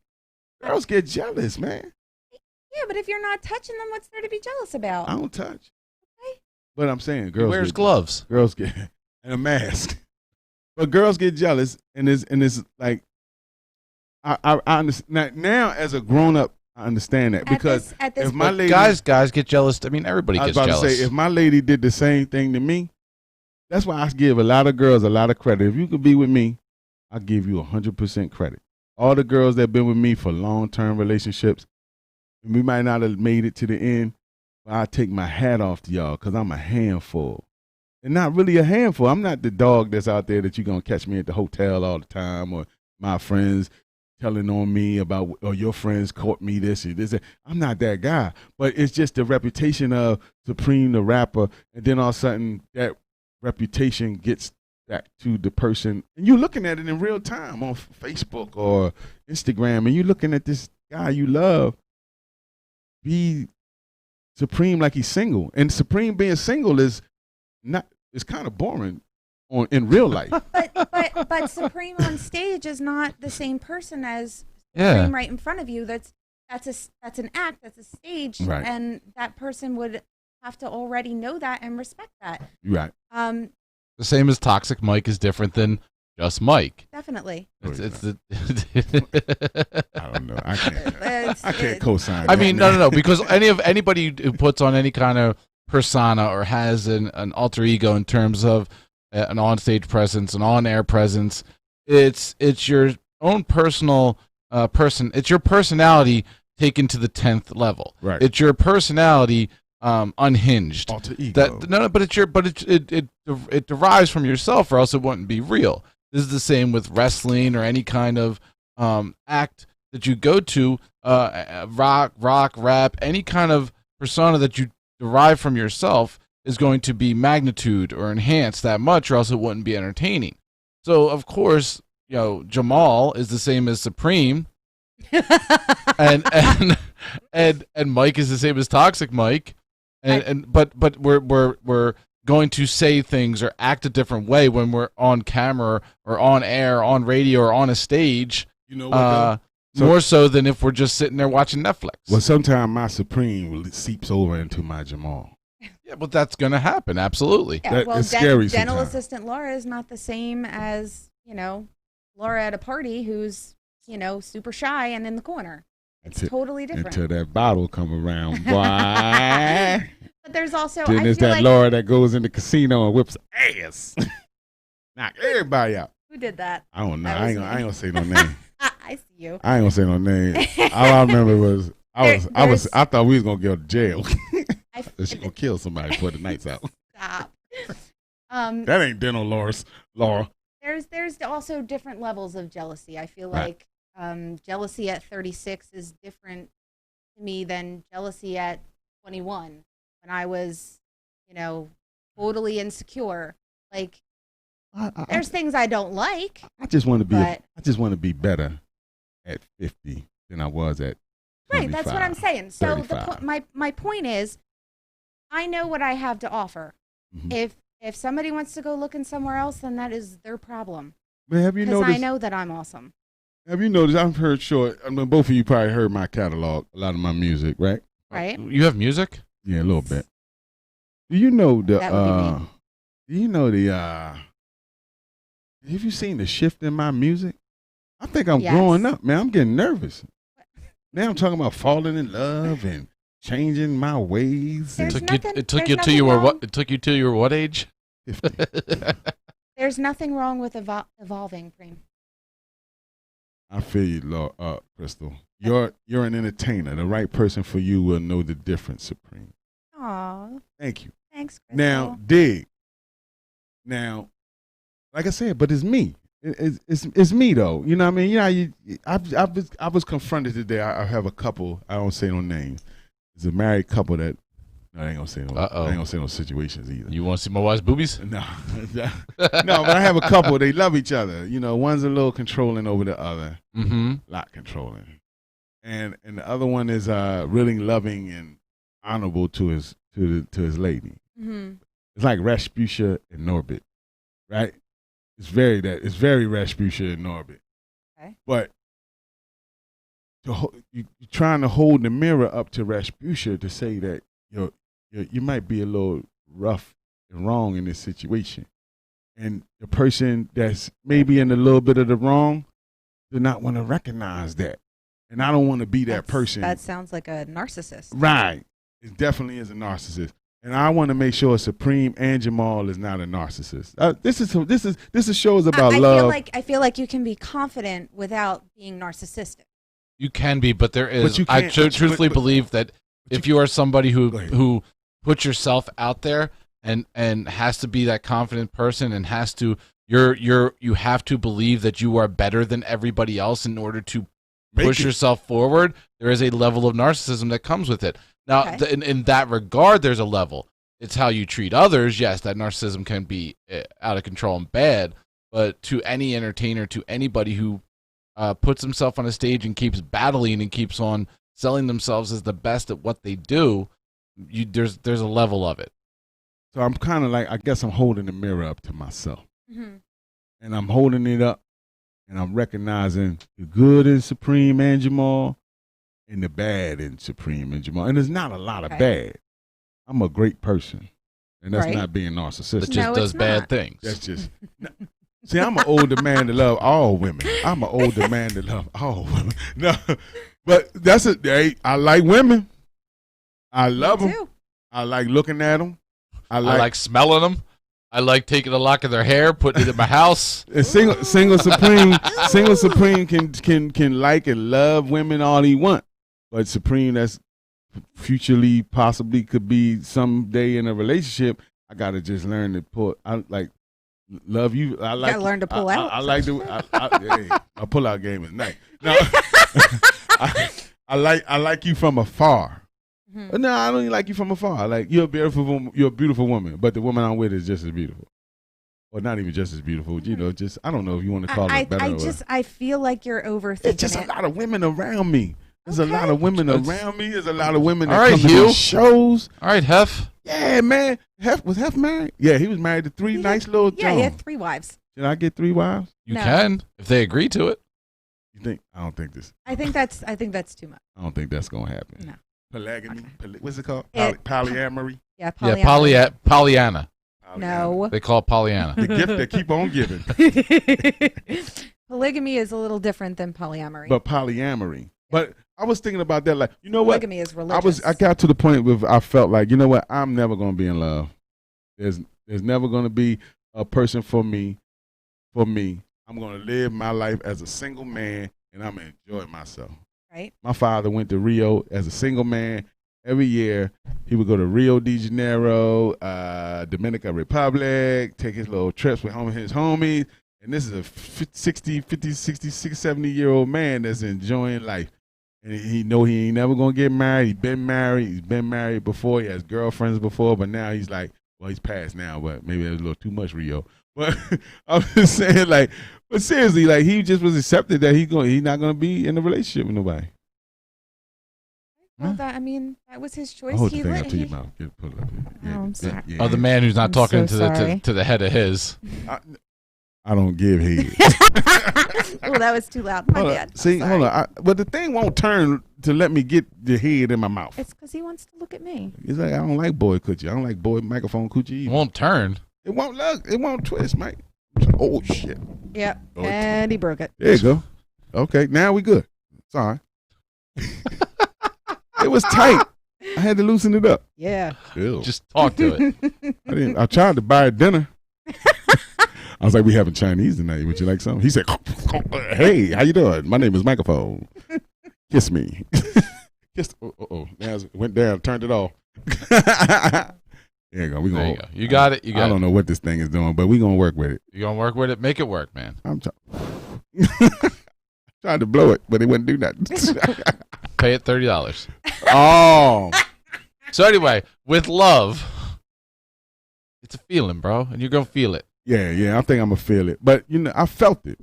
Girls get jealous, man. Yeah, but if you're not touching them, what's there to be jealous about? I don't touch. Okay. But I'm saying girls Wears get gloves. Girls get and a mask. But girls get jealous, and it's like I understand now as a grown up. I understand that because if my lady guys get jealous. I mean, everybody gets jealous. I was about to say if my lady did the same thing to me, that's why I give a lot of girls a lot of credit. If you could be with me, I'll give you 100% credit. All the girls that have been with me for long-term relationships, and we might not have made it to the end, but I take my hat off to y'all because I'm a handful. And not really a handful. I'm not the dog that's out there that you're going to catch me at the hotel all the time or my friends telling on me about, or your friends caught me this or this. I'm not that guy. But it's just the reputation of Supreme, the rapper, and then all of a sudden that reputation gets back to the person. And you're looking at it in real time on Facebook or Instagram, and you're looking at this guy you love be Supreme like he's single. And Supreme being single is kind of boring in real life. But Supreme on stage is not the same person as Supreme right in front of you. That's an act, that's a stage, right. And that person would have to already know that and respect that. Right. The same as Toxic Mike is different than just Mike. Definitely. It's the I don't know. I can't co-sign. I mean, no, because anybody who puts on any kind of persona or has an alter ego in terms of an on-stage presence, an on-air presence, it's your own personal person. It's your personality taken to the 10th level. Right. It's your personality unhinged. Alter ego. But it derives from yourself, or else it wouldn't be real. This is the same with wrestling or any kind of act that you go to, rock, rap, any kind of persona that you derive from yourself is going to be magnitude or enhanced that much, or else it wouldn't be entertaining. So, of course, Jamal is the same as Supreme, and Mike is the same as Toxic Mike, but we're going to say things or act a different way when we're on camera or on air, on radio, or on a stage. You know what? More so than if we're just sitting there watching Netflix. Well, sometimes my Supreme seeps over into my Jamal. Yeah, but that's going to happen. Absolutely. Yeah, it's scary dental sometimes. assistant Laura is not the same as, Laura at a party who's, super shy and in the corner. It's totally different. Until that bottle come around, boy. But there's also, then there's that Laura that goes in the casino and whips ass. Knock everybody out. Who did that? I don't know. I ain't gonna say no name. I see you. I ain't gonna say no name. All I remember was I thought we was gonna go to jail. She gonna kill somebody before the night's out. Stop. That ain't dental, Laura. There's also different levels of jealousy. I feel like jealousy at 36 is different to me than jealousy at 21 when I was, totally insecure. Like, there's things I don't like. I just want to be better at 50 than I was at 25, right. That's what I'm saying. So my point is, I know what I have to offer. Mm-hmm. If somebody wants to go looking somewhere else, then that is their problem. But have you noticed? Because I know that I'm awesome. Have you noticed? I've heard both of you probably heard my catalog, a lot of my music, right? Right. You have music? Yeah, a little bit. Do you know that would be me. Have you seen the shift in my music? I think I'm growing up, man. I'm getting nervous. Now I'm talking about falling in love and changing my ways. It took you till you were what age? 50. There's nothing wrong with evolving, Preem. I feel you, Crystal. You're an entertainer. The right person for you will know the difference, Supreme. Aw. Thank you. Thanks, Crystal. Now, dig. Now, like I said, but it's me. it's me though. You know what I mean? You know, I was confronted today. I have a couple. I don't say no names. It's a married couple that. No, I ain't gonna say no. I ain't gonna say no situations either. You want to see my wife's boobies? No, no. But I have a couple. They love each other. You know, one's a little controlling over the other. Mm-hmm. A lot controlling, and the other one is really loving and honorable to his lady. Mm-hmm. It's like Rasputia and Norbit, right? It's very Rasputia and Norbit. Okay. But you're trying to hold the mirror up to Rasputia to say that you might be a little rough and wrong in this situation. And the person that's maybe in a little bit of the wrong do not want to recognize that. And I don't want to be that person. That sounds like a narcissist. Right. It definitely is a narcissist. And I want to make sure Supreme and Jamal is not a narcissist. This shows about love. I feel like you can be confident without being narcissistic. You can be, but there is. I truthfully believe that if you are somebody who puts yourself out there and has to be that confident person and has to you have to believe that you are better than everybody else in order to push yourself forward. There is a level of narcissism that comes with it. Now, in that regard, there's a level. It's how you treat others. Yes, that narcissism can be out of control and bad, but to any entertainer, to anybody who puts himself on a stage and keeps battling and keeps on selling themselves as the best at what they do, there's a level of it. So I'm kind of like, I guess I'm holding the mirror up to myself. Mm-hmm. And I'm holding it up, and I'm recognizing the good in Supreme and Jamal and the bad in Supreme and Jamal. And there's not a lot of bad. I'm a great person, and that's not being narcissistic. It just does bad things. That's just... See, I'm an older man to love all women. I'm an older man to love all women. No, but I like women. I love them. I like looking at them. I like smelling them. I like taking a lock of their hair, putting it in my house. And single Supreme can like and love women all he want, but Supreme that's futurely possibly could be someday in a relationship. I gotta just learn to put. I like love you. I like. Gotta learn to pull out. I like to. My pull out game is nice. No, I like you from afar. Mm-hmm. No, I don't even like you from afar. Like you're a beautiful woman, but the woman I'm with is just as beautiful, or not even just as beautiful. You know, just I don't know if you want to call it better. I feel like you're overthinking. It's just a lot of women around me. There's a lot of women around me. There's a lot of women that come to these shows. All right, Hef. Yeah, man. Was Hef married? Yeah, he was married to three nice little. Yeah, he had 3 wives. Did I get 3 wives? You can if they agree to it. You think? I don't think this. I think that's too much. I don't think that's gonna happen. No. Polygamy. What's it called? Polyamory. Yeah, polyamory. Yeah, Pollyanna. No. They call it Pollyanna. The gift that keep on giving. Polygamy is a little different than polyamory. But polyamory. But I was thinking about that. Like, you know what? Polygamy is religious. I got to the point where I felt like, you know what? I'm never gonna be in love. There's never gonna be a person for me. I'm gonna live my life as a single man, and I'm gonna enjoy myself. Right. My father went to Rio as a single man. Every year, he would go to Rio de Janeiro, Dominican Republic, take his little trips with his homies. And this is a 66, 70-year-old man that's enjoying life. And he know he ain't never going to get married. He's been married before. He has girlfriends before. But now he's like, well, he's passed now, but maybe there's a little too much Rio. But I'm just saying, like, but seriously, like, he just was accepted that he's not going to be in a relationship with nobody. Well, that was his choice. Hold the thing up to your mouth. Put it up. Yeah, I'm sorry. Oh, the man who's not talking to the head of his. I don't give head. Oh, that was too loud. My bad. See, hold on. But the thing won't turn to let me get the head in my mouth. It's because he wants to look at me. It's like I don't like boy coochie. I don't like boy microphone coochie either. It won't turn. It won't look. It won't twist, Mike. Oh shit. Yep. And he broke it. There you go. Okay, now we good. Sorry. It was tight. I had to loosen it up. Yeah. Ew. Just talk to it. I tried to buy dinner. I was like, we having Chinese tonight. Would you like something? He said, hey, how you doing? My name is Microphone. Kiss me. Kiss. Oh. Now it went down, turned it off. There you go. We There gonna. you go. You got it. You got I don't know what this thing is doing, but we gonna work with it. You gonna work with it? Make it work, man. I'm trying to blow it, but it wouldn't do nothing. Pay it $30. Oh, So anyway, with love, it's a feeling, bro, and you're gonna feel it. yeah. I think I'm gonna feel it, but I felt it.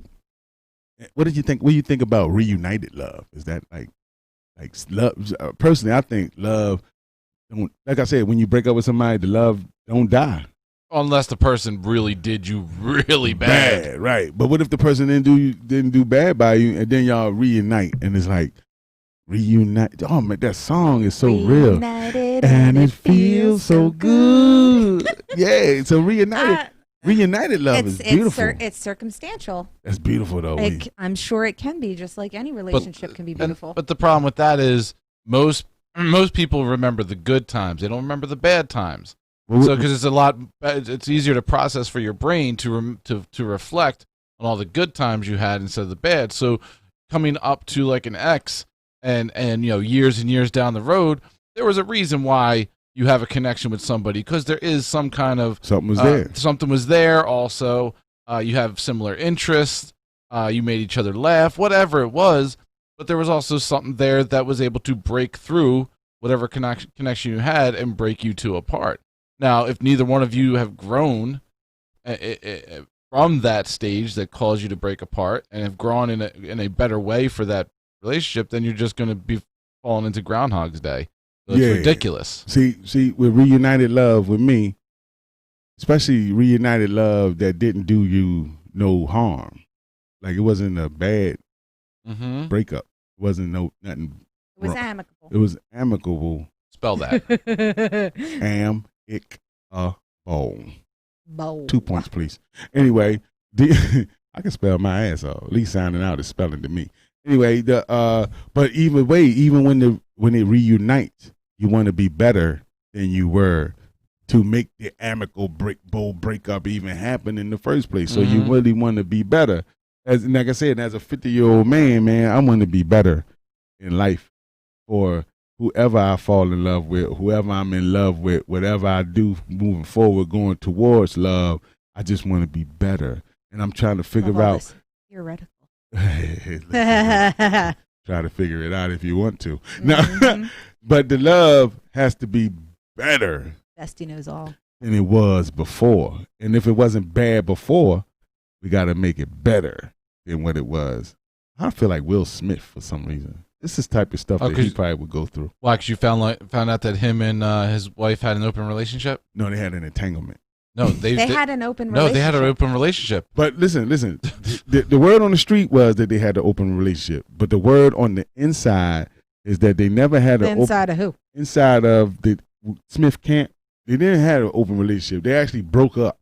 What did you think? What do you think about reunited love? Is that like love? Personally, I think love. Don't, like I said, when you break up with somebody, the love don't die. Unless the person really did you really bad. Right? But what if the person didn't do bad by you, and then y'all reunite, and it's like reunite? Oh man, that song is so real, and it feels so good. Yeah, so reunited love is beautiful. It's circumstantial. That's beautiful though. I'm sure it can be, just like any relationship can be beautiful. But the problem with that is most people remember the good times. They don't remember the bad times. So because it's easier to process for your brain to reflect on all the good times you had instead of the bad. So coming up to like an ex and years and years down the road, there was a reason why you have a connection with somebody, because there is some kind of something was there. Something was there. Also, you have similar interests. You made each other laugh, whatever it was. But there was also something there that was able to break through whatever connection you had and break you two apart. Now, if neither one of you have grown from that stage that caused you to break apart and have grown in a better way for that relationship, then you're just going to be falling into Groundhog's Day. So it's ridiculous. See, with reunited love with me, especially reunited love that didn't do you no harm. Like it wasn't a bad breakup. It wasn't nothing. It was wrong. amicable. It was amicable. Spell that. Bowl. 2 points, please. Anyway, I can spell my ass off. At least sounding out is spelling to me. Anyway, but even when it reunites, you want to be better than you were to make the amicable breakup even happen in the first place. So you really want to be better. Like I said, as a 50-year-old man, I want to be better in life for whoever I fall in love with, whoever I'm in love with, whatever I do moving forward, going towards love. I just want to be better, and I'm trying to figure out. Theoretical. Try to figure it out if you want to. Now, but the love has to be better. Bestie knows all. Than it was before, and if it wasn't bad before, we got to make it better than what it was. I feel like Will Smith for some reason. This is type of stuff that he probably would go through. Why? Because you found out that him and his wife had an open relationship? No, they had an entanglement. No, they had an open relationship. No, they had an open relationship. But listen. the word on the street was that they had an open relationship. But the word on the inside is that they never had an inside of who? Inside of the Smith camp. They didn't have an open relationship. They actually broke up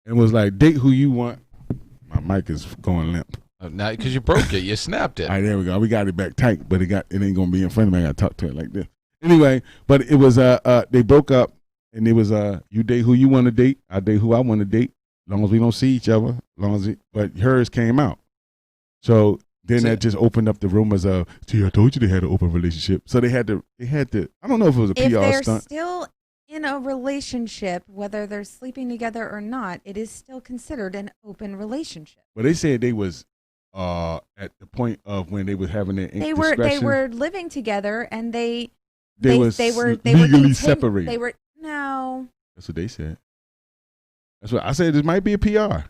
and was like, date who you want. My mic is going limp. Now, because you broke it, you snapped it. All right, there we go. We got it back tight, but it ain't gonna be in front of me. I gotta talk to it like this. Anyway, but it was they broke up, and it was you date who you want to date, I date who I want to date, as long as we don't see each other, but hers came out. So then that just opened up the rumors of, I told you they had an open relationship. So they had to. I don't know if it was a PR stunt. If they're still in a relationship, whether they're sleeping together or not, it is still considered an open relationship. But they said they was. At the point of when they were having their they were living together, and they were legally separated. They were no. That's what they said. That's what I said. This might be a PR.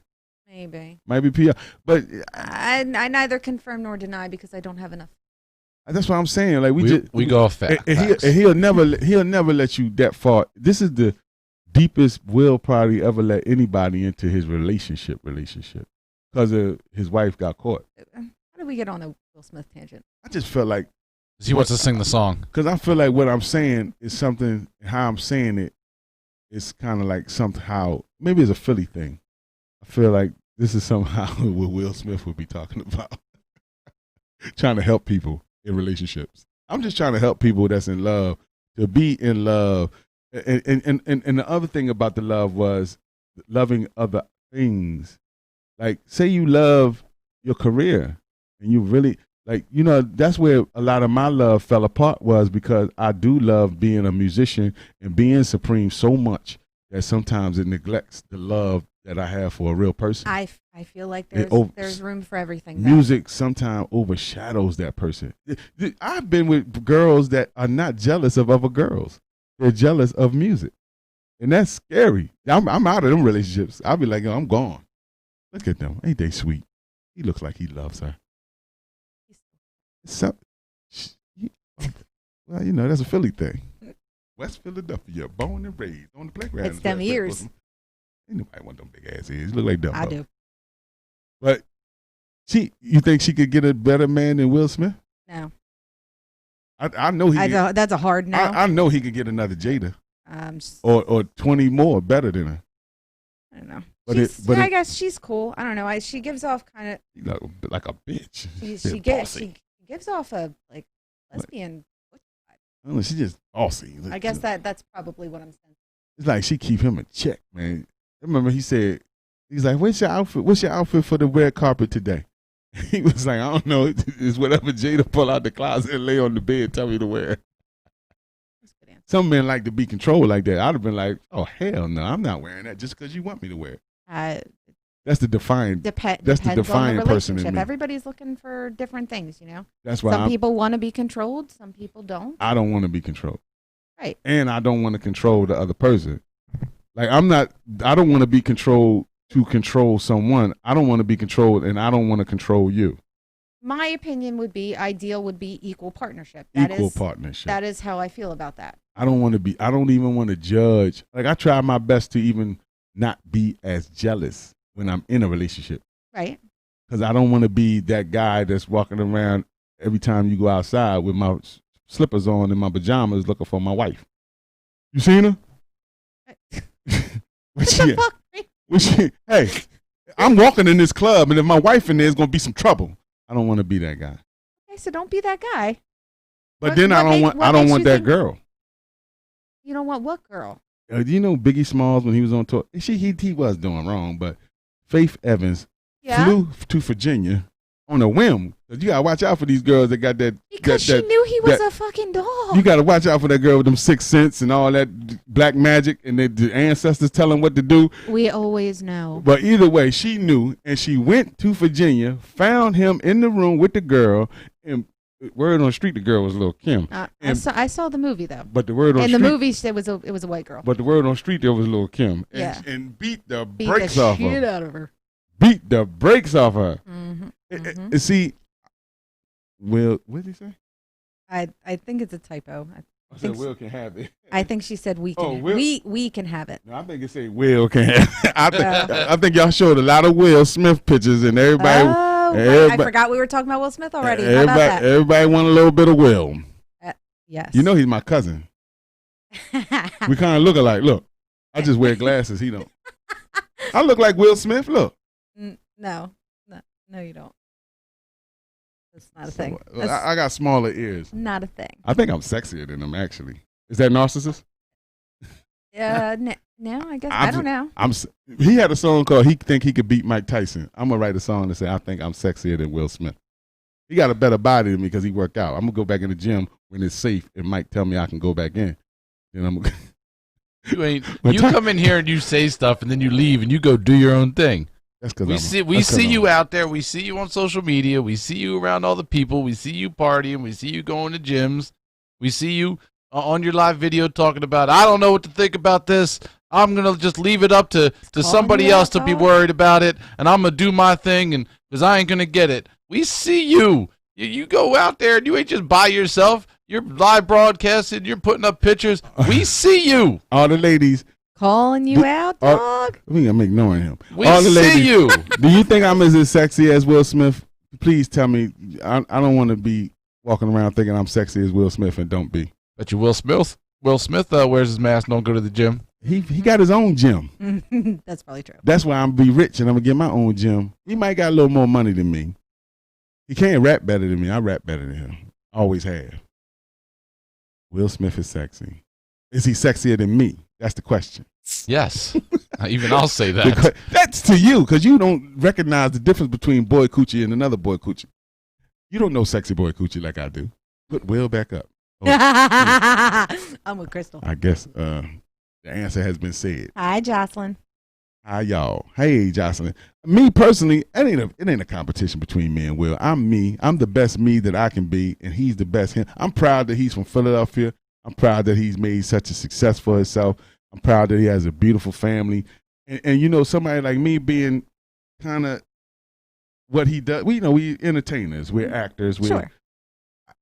Maybe might be PR, but I neither confirm nor deny because I don't have enough. That's what I'm saying. Like we go off facts. And he'll never let you that far. This is the deepest Will probably ever let anybody into his relationship. Because his wife got caught. How did we get on a Will Smith tangent? I just felt like he wants to sing the song. Because I feel like what I'm saying is something. How I'm saying it is kind of like somehow maybe it's a Philly thing. I feel like this is somehow what Will Smith would be talking about. Trying to help people in relationships. I'm just trying to help people that's in love to be in love. And the other thing about the love was loving other things. Like, say you love your career and you really, that's where a lot of my love fell apart was because I do love being a musician and being Supreme so much that sometimes it neglects the love that I have for a real person. I feel like there's room for everything. Music sometimes overshadows that person. I've been with girls that are not jealous of other girls. They're jealous of music. And that's scary. I'm out of them relationships. I'll be like, yo, I'm gone. Look at them. Ain't they sweet? He looks like he loves her. Well, you know, that's a Philly thing. West Philadelphia, born and raised on the playground. It's them ears. Ain't nobody want them big ass ears. You look like Dumbo. I do. But you think she could get a better man than Will Smith? No. I know he. That's a hard no. I know he could get another Jada. Or 20 more better than her. I don't know. But I guess she's cool. I don't know. She gives off kind of like a bitch. She gives off a like lesbian. I don't know, she's just bossy. I guess that's probably what I'm saying. It's like she keep him in check, man. I remember he said, he's like, "What's your outfit? What's your outfit for the red carpet today?" He was like, "I don't know. It's whatever Jada pull out the closet and lay on the bed, tell me to wear." Some men like to be controlled like that. I'd have been like, "Oh hell no, I'm not wearing that just because you want me to wear it." That's the defiant. That's the defiant person in me. Everybody's looking for different things, you know. That's why some people want to be controlled, some people don't. I don't want to be controlled. Right. And I don't want to control the other person. Like I don't want to be controlled to control someone. I don't want to be controlled, and I don't want to control you. My opinion would be ideal would be equal partnership. Partnership. That is how I feel about that. I don't even want to judge. Like I try my best to even not be as jealous when I'm in a relationship. Right. Because I don't want to be that guy that's walking around every time you go outside with my slippers on and my pajamas looking for my wife. You seen her? Hey, I'm walking in this club, and if my wife in there, it's going to be some trouble. I don't want to be that guy. Okay, so don't be that guy. But then I don't want that girl. You don't want what girl? Do you know Biggie Smalls when he was on tour? He was doing wrong, but Faith Evans flew to Virginia on a whim. You gotta watch out for these girls that got that. Because she knew he was a fucking dog. You gotta watch out for that girl with them 6 cents and all that black magic, and the ancestors tell them what to do. We always know. But either way, she knew, and she went to Virginia, found him in the room with the girl, and word on the street, the girl was Lil' Kim. I saw the movie though. But the word on in the movie, it was a white girl. But the word on the street, there was Lil' Kim. And beat the brakes off her. Shit out of her. Beat the brakes off her. Mm-hmm. See, Will, what did he say? I think it's a typo. I said Will can have it. I think she said we can. We can have it. No, I think it said Will can have it. I think y'all showed a lot of Will Smith pictures, and everybody. I forgot we were talking about Will Smith already. How about that? Everybody want a little bit of Will. Yes. You know he's my cousin. We kind of look alike. Look, I just wear glasses. He don't. I look like Will Smith. Look. No, you don't. That's not a thing. I got smaller ears. Not a thing. I think I'm sexier than him, actually. Is that narcissist? No, I guess I don't know. He had a song called "He Think He Could Beat Mike Tyson." I'm gonna write a song to say I think I'm sexier than Will Smith. He got a better body than me because he worked out. I'm gonna go back in the gym when it's safe, and Mike tell me I can go back in. Then I'm. You come in here and you say stuff, and then you leave and you go do your own thing. That's because we see you out there. We see you on social media. We see you around all the people. We see you partying. We see you going to gyms. We see you on your live video talking about, I don't know what to think about this. I'm going to just leave it up to somebody else to be worried about it, and I'm going to do my thing and because I ain't going to get it. We see you. You go out there, and you ain't just by yourself. You're live broadcasting. You're putting up pictures. We see you. All the ladies. Calling you out, dog. I'm ignoring him. We all the see ladies, you. Do you think I'm as sexy as Will Smith? Please tell me. I don't want to be walking around thinking I'm sexy as Will Smith and don't be. But you Will Smith wears his mask, don't go to the gym. He got his own gym. That's probably true. That's why I'm gonna be rich and I'm gonna get my own gym. He might got a little more money than me. He can't rap better than me. I rap better than him. Always have. Will Smith is sexy. Is he sexier than me? That's the question. Yes. Even I'll say that. That's to you because you don't recognize the difference between boy coochie and another boy coochie. You don't know sexy boy coochie like I do. Put Will back up. I'm with Crystal. I guess The answer has been said. Hi, Jocelyn. Hi, y'all. Hey, Jocelyn. Me personally, it ain't a competition between me and Will. I'm me. I'm the best me that I can be, and he's the best him. I'm proud that he's from Philadelphia. I'm proud that he's made such a success for himself. I'm proud that he has a beautiful family. And you know, somebody like me being kind of what he does, we entertainers, we're actors. Sure.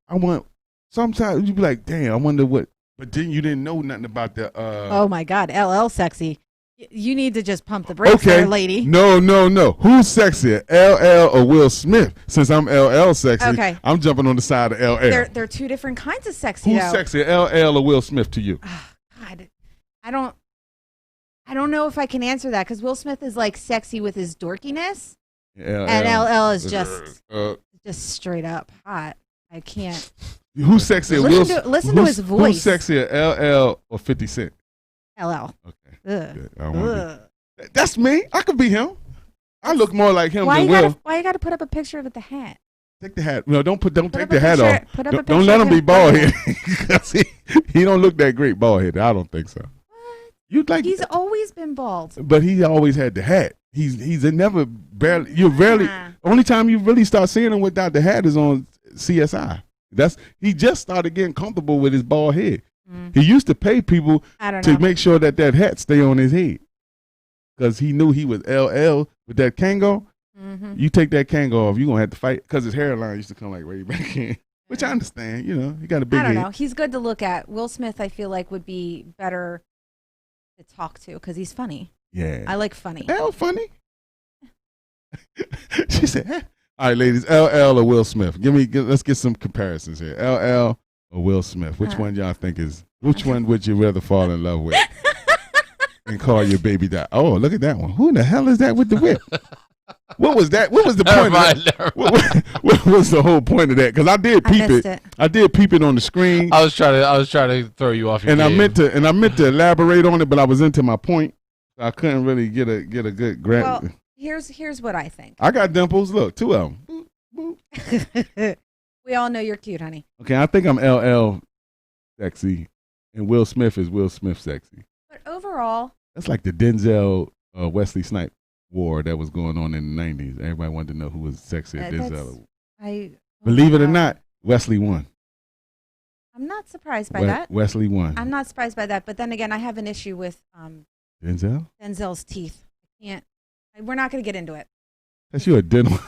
I want, sometimes you be like, damn, I wonder what, but then you didn't know nothing about the. Oh my God, LL sexy. You need to just pump the brakes there, lady. No. Who's sexier, LL or Will Smith? Since I'm LL sexy, okay. I'm jumping on the side of LL. They're two different kinds of sexy. Who's though. sexier, LL or Will Smith to you? Oh, God, I don't know if I can answer that because Will Smith is like sexy with his dorkiness, and LL is just straight up hot. I can't. Who's sexier? Listen to his voice. Who's sexier, LL or 50 Cent? LL. Okay. Ugh. That's me. I could be him. I look more like him than Will. Why you got to put up a picture of the hat? Take the hat. No, don't take the hat off. Don't let of him be him. bald headed because he don't look that great bald headed. I don't think so. What? He's always been bald. But he always had the hat. He's never barely. You rarely. Only time you really start seeing him without the hat is on CSI. He just started getting comfortable with his bald head. He used to pay people to make sure that hat stay on his head because he knew he was LL with that Kango. Mm-hmm. You take that Kango off, you're going to have to fight because his hairline used to come like right back in, which I understand. You know, he got a big head. I don't know. He's good to look at. Will Smith, I feel like, would be better to talk to because he's funny. Yeah. I like funny. L funny? She said, eh. All right, ladies, LL or Will Smith? Let's get some comparisons here. LL or Will Smith? Which one y'all think which one would you rather fall in love with and call your baby dad? Oh, look at that one. Who in the hell is that with the whip? What was that? What was the point of that? What was the whole point of that? Because I did peep it. I did peep it on the screen. I was trying to throw you off your game. I meant to elaborate on it, but I was into my point. I couldn't really get a good grasp. Well, here's what I think. I got dimples. Look, 2 of them. Boop, boop. We all know you're cute, honey. Okay, I think I'm LL sexy, and Will Smith is Will Smith sexy. But overall, that's like the Denzel Wesley Snipes war that was going on in the 90s. Everybody wanted to know who was sexier, Denzel. Believe it or not, Wesley won. I'm not surprised by that. Wesley won. I'm not surprised by that. But then again, I have an issue with Denzel's teeth. I can't. We're not going to get into it. That's you a dental.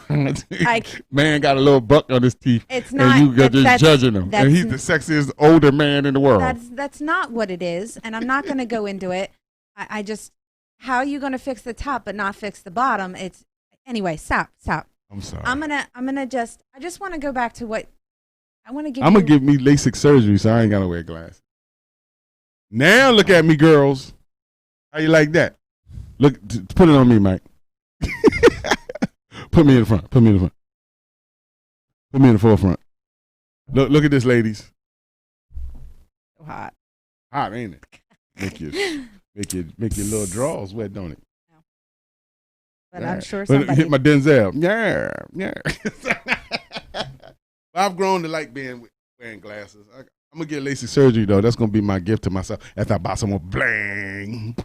Man got a little buck on his teeth. It's not. And you just judging him. And he's the sexiest older man in the world. That's not what it is. And I'm not going to go into it. I just, how are you going to fix the top but not fix the bottom? Anyway, stop. I'm sorry. I just want to go back to what I want to give I'm going to give me LASIK surgery so I ain't got to wear glasses. Now look at me, girls. How you like that? Look, put it on me, Mike. Put me in the front. Put me in the forefront. Look at this, ladies. So hot. Hot, ain't it? Make your little drawers wet, don't it? No. But I'm sure somebody hit my Denzel. Yeah. I've grown to like wearing glasses. I'm gonna get LASIK surgery though. That's gonna be my gift to myself after I buy some more bling.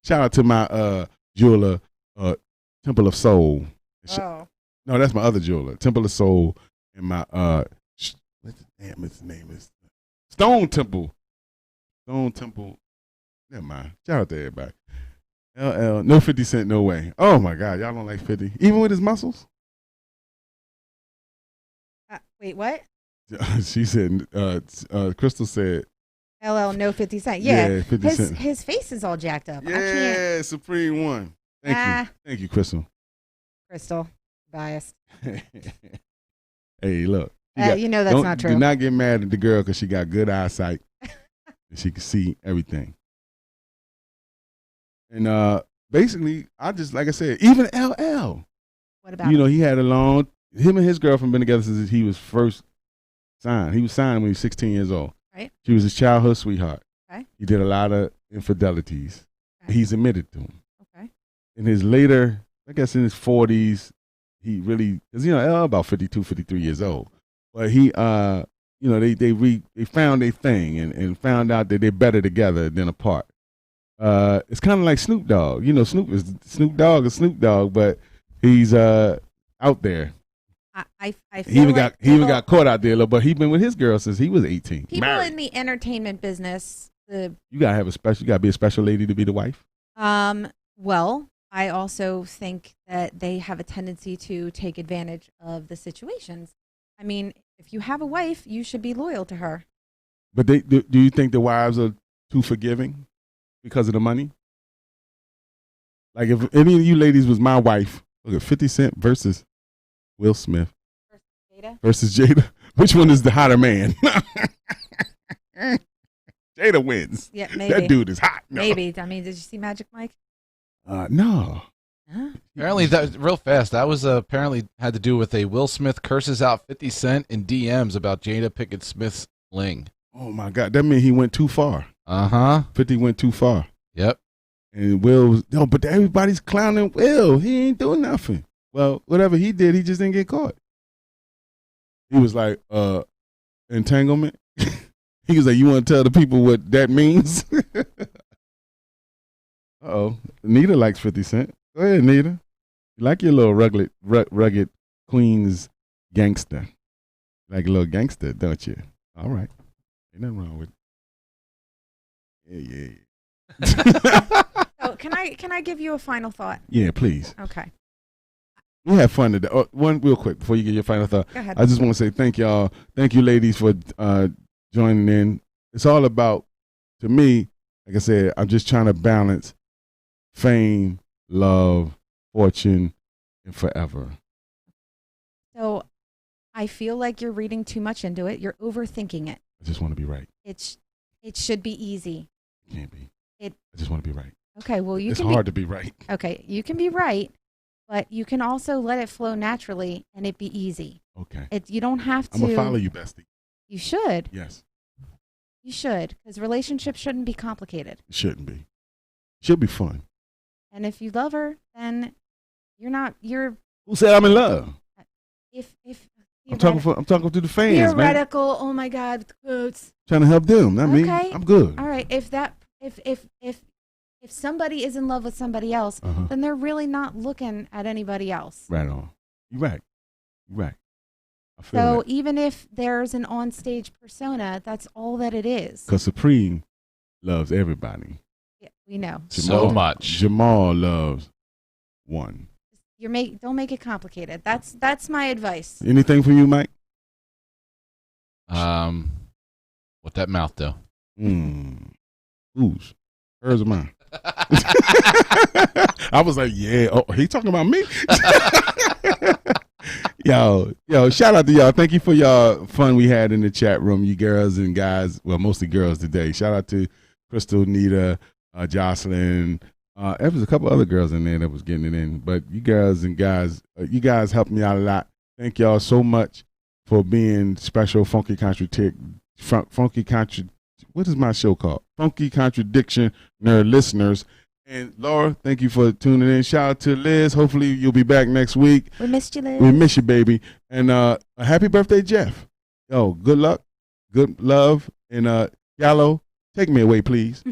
Shout out to my jeweler, Temple of Soul. Oh. No, that's my other jeweler, Temple of Soul, and my his name is Stone Temple. Never mind. Shout out to everybody. LL, no 50 Cent, no way. Oh my God, y'all don't like 50, even with his muscles. Wait, what? She said. Crystal said. LL, no 50 Cent. Yeah, 50 Cent. His face is all jacked up. Yeah, Supreme won. Thank you, Crystal. Crystal, biased. Hey, look. You know that's not true. Do not get mad at the girl because she got good eyesight and she can see everything. And basically, like I said, even LL. What about he had him and his girlfriend been together since he was first signed. He was signed when he was 16 years old. Right. She was his childhood sweetheart. Okay. He did a lot of infidelities. Okay. He's admitted to them. Okay. In his later, I guess in his 40s, he really, because LL about 52, 53 years old. But he they found a thing and found out that they're better together than apart. It's kind of like Snoop Dogg. Snoop Dogg, but he's out there. I feel He even like got caught out there, but he's been with his girl since he was 18. People married. in the entertainment business. You gotta be a special lady to be the wife. Well, I also think that they have a tendency to take advantage of the situations. I mean, if you have a wife, you should be loyal to her. But do you think the wives are too forgiving because of the money? Like if any of you ladies was my wife, look at 50 Cent versus Will Smith versus Jada. Which one is the hotter man? Jada wins. Yeah, maybe. That dude is hot. No. Maybe. I mean, did you see Magic Mike? No. Huh? Apparently, that real fast. That was apparently had to do with a Will Smith curses out 50 Cent in DMs about Jada Pinkett Smith's fling. Oh my God, that meant he went too far. 50 went too far. Yep. And Will was but everybody's clowning Will. He ain't doing nothing. Well, whatever he did, he just didn't get caught. He was like, entanglement. He was like, you want to tell the people what that means? Uh-oh. Nita likes 50 Cent. Go ahead, Nita. You like your little rugged Queens gangster. You like a little gangster, don't you? All right. Ain't nothing wrong with it. Yeah. Oh, can I give you a final thought? Yeah, please. Okay. We had fun today. One real quick before you get your final thought. Go ahead. I just want to say thank y'all. Thank you, ladies, for joining in. It's all about, to me, like I said, I'm just trying to balance fame, love, fortune, and forever. So I feel like you're reading too much into it. You're overthinking it. I just want to be right. It should be easy. It can't be. I just want to be right. Okay, well, it's hard to be right. Okay, you can be right, but you can also let it flow naturally and it be easy. Okay. You don't have to. I'm going to follow you, bestie. You should. Yes. You should, because relationships shouldn't be complicated. It shouldn't be. It should be fun. And if you love her, then you're. Who said I'm in love? If I'm talking to the fans, theoretical, man. oh my God, quotes. Trying to help them, not me. Okay. I'm good. All right. If somebody is in love with somebody else, then they're really not looking at anybody else. Right on. You're right. I feel So that. even if there's an on-stage persona, that's all that it is. Because Supreem loves everybody. Yeah, we know. So much. Jamal loves one. Don't make it complicated. That's my advice. Anything for you, Mike? What that mouth do? Whose? Hers or mine? I was like, yeah. Oh, he talking about me? Yo, shout out to y'all. Thank you for y'all fun we had in the chat room, you girls and guys. Well, mostly girls today. Shout out to Crystal, Nita, Jocelyn. There was a couple other girls in there that was getting it in. But you girls and guys, you guys helped me out a lot. Thank y'all so much for being special Funky what is my show called? Funky Contradiction Nerd listeners. And Laura, thank you for tuning in. Shout out to Liz. Hopefully you'll be back next week. We missed you, Liz. We miss you, baby. And a happy birthday, Jeff. Yo, good luck, good love, and Gallo, take me away, please.